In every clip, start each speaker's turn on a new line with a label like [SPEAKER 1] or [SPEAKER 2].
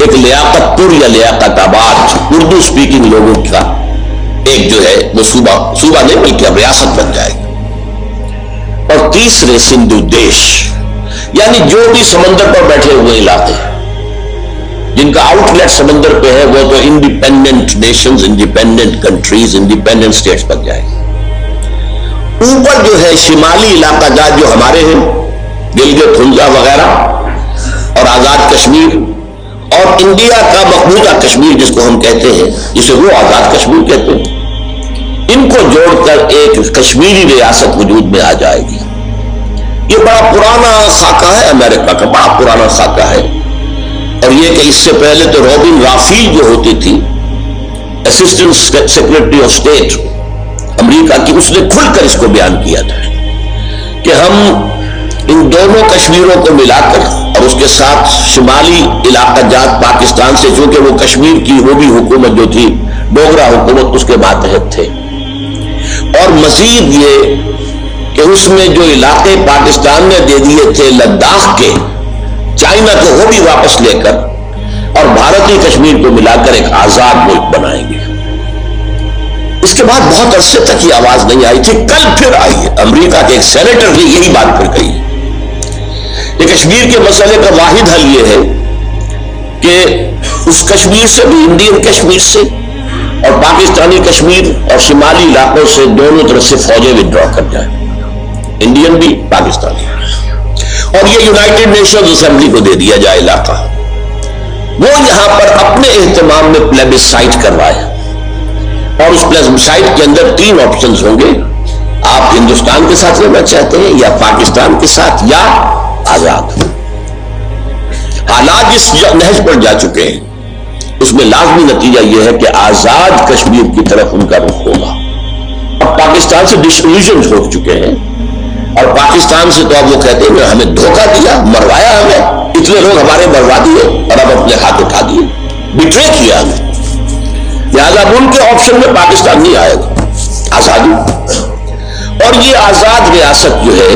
[SPEAKER 1] ایک لیاقت پور یا لیاقت آباد اردو سپیکنگ لوگوں کا ایک جو ہے وہ صوبہ نہیں بلکہ اب ریاست بن جائے گی. اور تیسرے سندھو دیش، یعنی جو بھی سمندر پر بیٹھے ہوئے علاقے جن کا آؤٹ لیٹ سمندر پہ ہے وہ تو independent nations, independent countries, independent states بن جائے گی. اوپر جو ہے شمالی علاقہ جات جو ہمارے ہیں، گلگت ہنزا وغیرہ اور آزاد کشمیر، اور انڈیا کا مقبوضہ کشمیر جس کو ہم کہتے ہیں، جسے وہ آزاد کشمیر کہتے ہیں، ان کو جوڑ کر ایک کشمیری ریاست وجود میں آ جائے گی. یہ بڑا پرانا خاکہ ہے، امریکہ کا بڑا پرانا خاکہ ہے. اور یہ کہ اس سے پہلے تو روبن رافیل جو ہوتی تھی اسسٹنٹ سیکرٹری آف اسٹیٹ امریکہ کی، اس نے کھل کر اس کو بیان کیا تھا کہ ہم ان دونوں کشمیروں کو ملا کر اور اس کے ساتھ شمالی علاقہ جات پاکستان سے، چونکہ وہ کشمیر کی وہ بھی حکومت جو تھی ڈوگرا حکومت اس کے ماتحت تھے، اور مزید یہ کہ اس میں جو علاقے پاکستان نے دے دیے تھے لداخ کے، چائنا کو وہ بھی واپس لے کر اور بھارتی کشمیر کو ملا کر ایک آزاد ملک بنائیں گے. اس کے بعد بہت عرصے تک یہ آواز نہیں آئی تھی، کل پھر آئی ہے. امریکہ کے ایک سینیٹر نے یہی بات پھر کہی کہ کشمیر کے مسئلے کا واحد حل یہ ہے کہ اس کشمیر سے بھی، انڈین کشمیر سے اور پاکستانی کشمیر اور شمالی علاقوں سے دونوں طرف سے فوجیں وڈرا کر جائیں، انڈین بھی پاکستانی، اور یہ یونائٹڈ نیشنز اسمبلی کو دے دیا جائے علاقہ. وہ یہاں پر اپنے اہتمام میں پلیبسائٹ کروائے، اور اس پلیبسائٹ کے اندر 3 آپشنز ہوں گے. آپ ہندوستان کے ساتھ رہنا چاہتے ہیں یا پاکستان کے ساتھ یا آزاد. حالات جس نہج پر جا چکے ہیں اس میں لازمی نتیجہ یہ ہے کہ آزاد کشمیر کی طرف ان کا رخ ہوگا. اب پاکستان سے ڈسلیوژن ہو چکے ہیں، اور پاکستان سے تو اب وہ کہتے ہیں کہ ہمیں دھوکہ دیا، مروایا ہمیں، اتنے لوگ ہمارے مروا دیے اور اب اپنے ہاتھ اٹھا دیے، بٹرے کیا ہمیں. لہٰذا ان کے آپشن میں پاکستان نہیں آئے گا، آزادی. اور یہ آزاد ریاست جو ہے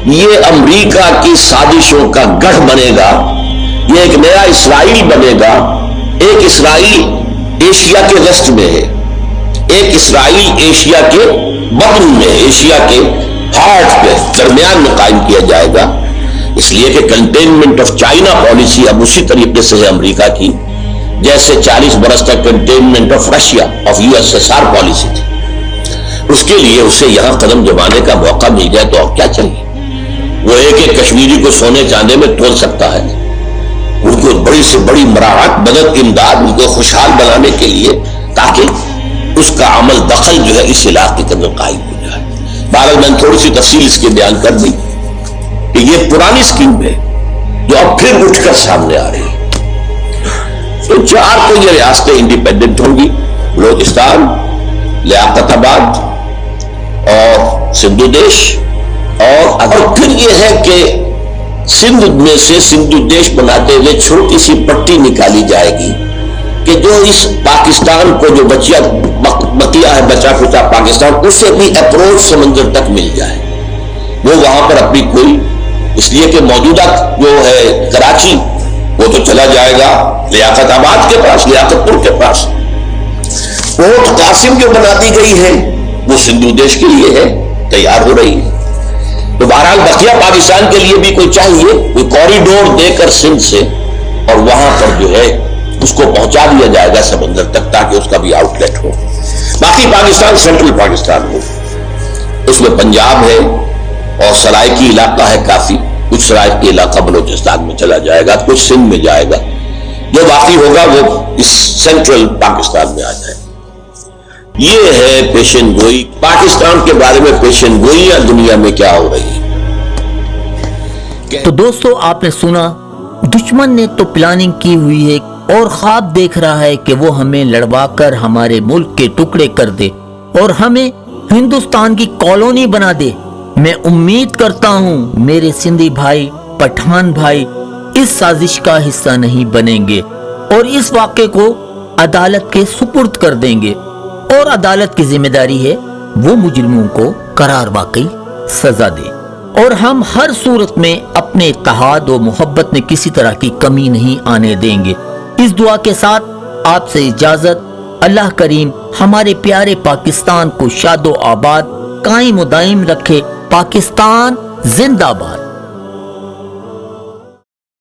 [SPEAKER 1] یہ امریکہ کی سازشوں کا گڑھ بنے گا. یہ ایک نیا اسرائیل بنے گا. ایک اسرائیل ایشیا کے وسط میں ہے، ایک اسرائیل ایشیا کے بطن میں، ایشیا کے ہارٹ پہ درمیان میں قائم کیا جائے گا. اس لیے کہ کنٹینمنٹ آف چائنا پالیسی اب اسی طریقے سے ہے امریکہ کی جیسے 40 برس تک containment of Russia of USSR policy تھی. اس کے لیے اسے یہاں قدم جمانے کا موقع مل جائے تو اب کیا چاہیے. وہ ایک کشمیری کو سونے چاندے میں تول سکتا ہے، ان کو بڑی سے بڑی مراعات، مدد، امداد، ان کو خوشحال بنانے کے لیے، تاکہ اس کا عمل دخل جو ہے اس علاقے کے اندر قائم ہو جائے. بہرحال میں نے تھوڑی سی تفصیل اس کے بیان کر دی کہ یہ پرانی اسکیم ہے جو اب پھر اٹھ کر سامنے آ رہی ہے. تو 4 تو یہ ریاستیں انڈیپینڈنٹ ہوں گی، بلوچستان، لیاقت آباد اور سندھو دیش. اور پھر یہ ہے کہ سندھ میں سے سندھو دیش بناتے ہوئے چھوٹی سی پٹی نکالی جائے گی کہ جو اس پاکستان کو جو بقیہ ہے بچا کچا پاکستان، اسے بھی اپروچ سمندر تک مل جائے. وہ وہاں پر اپنی کوئی، اس لیے کہ موجودہ جو ہے کراچی وہ تو چلا جائے گا لیاقت آباد کے پاس، لیاقت پور کے پاس. پورٹ قاسم جو بنا دی گئی ہے وہ سندھو دیش کے لیے ہے، تیار ہو رہی ہے. تو بہرحال بقیہ پاکستان کے لیے بھی کوئی چاہیے کوئی کوریڈور دے کر سندھ سے، اور وہاں پر جو ہے اس کو پہنچا دیا جائے گا سمندر تک تاکہ اس کا بھی آؤٹ لیٹ ہو. باقی پاکستان سینٹرل پاکستان ہو، اس میں پنجاب ہے اور سرائکی علاقہ ہے کافی، کچھ سرائکی علاقہ بلوچستان میں چلا جائے گا، کچھ سندھ میں جائے گا. جو باقی ہوگا وہ اس سینٹرل پاکستان میں آ جائے گا. یہ ہے پیشن گوئی. پاکستان کے بارے میں پیشن گوئیاں دنیا میں کیا ہو رہی ہے.
[SPEAKER 2] تو دوستو آپ نے سنا، دشمن نے تو پلاننگ کی ہوئی ہے اور خواب دیکھ رہا ہے کہ وہ ہمیں لڑوا کر ہمارے ملک کے ٹکڑے کر دے اور ہمیں ہندوستان کی کالونی بنا دے. میں امید کرتا ہوں میرے سندھی بھائی، پٹھان بھائی اس سازش کا حصہ نہیں بنیں گے اور اس واقعے کو عدالت کے سپرد کر دیں گے، اور عدالت کی ذمہ داری ہے وہ مجرموں کو قرار واقعی سزا دے. اور ہم ہر صورت میں اپنے اتحاد و محبت میں کسی طرح کی کمی نہیں آنے دیں گے. اس دعا کے ساتھ آپ سے اجازت۔ اللہ کریم ہمارے پیارے پاکستان کو شاد و آباد قائم و دائم رکھے۔ پاکستان زندہ باد۔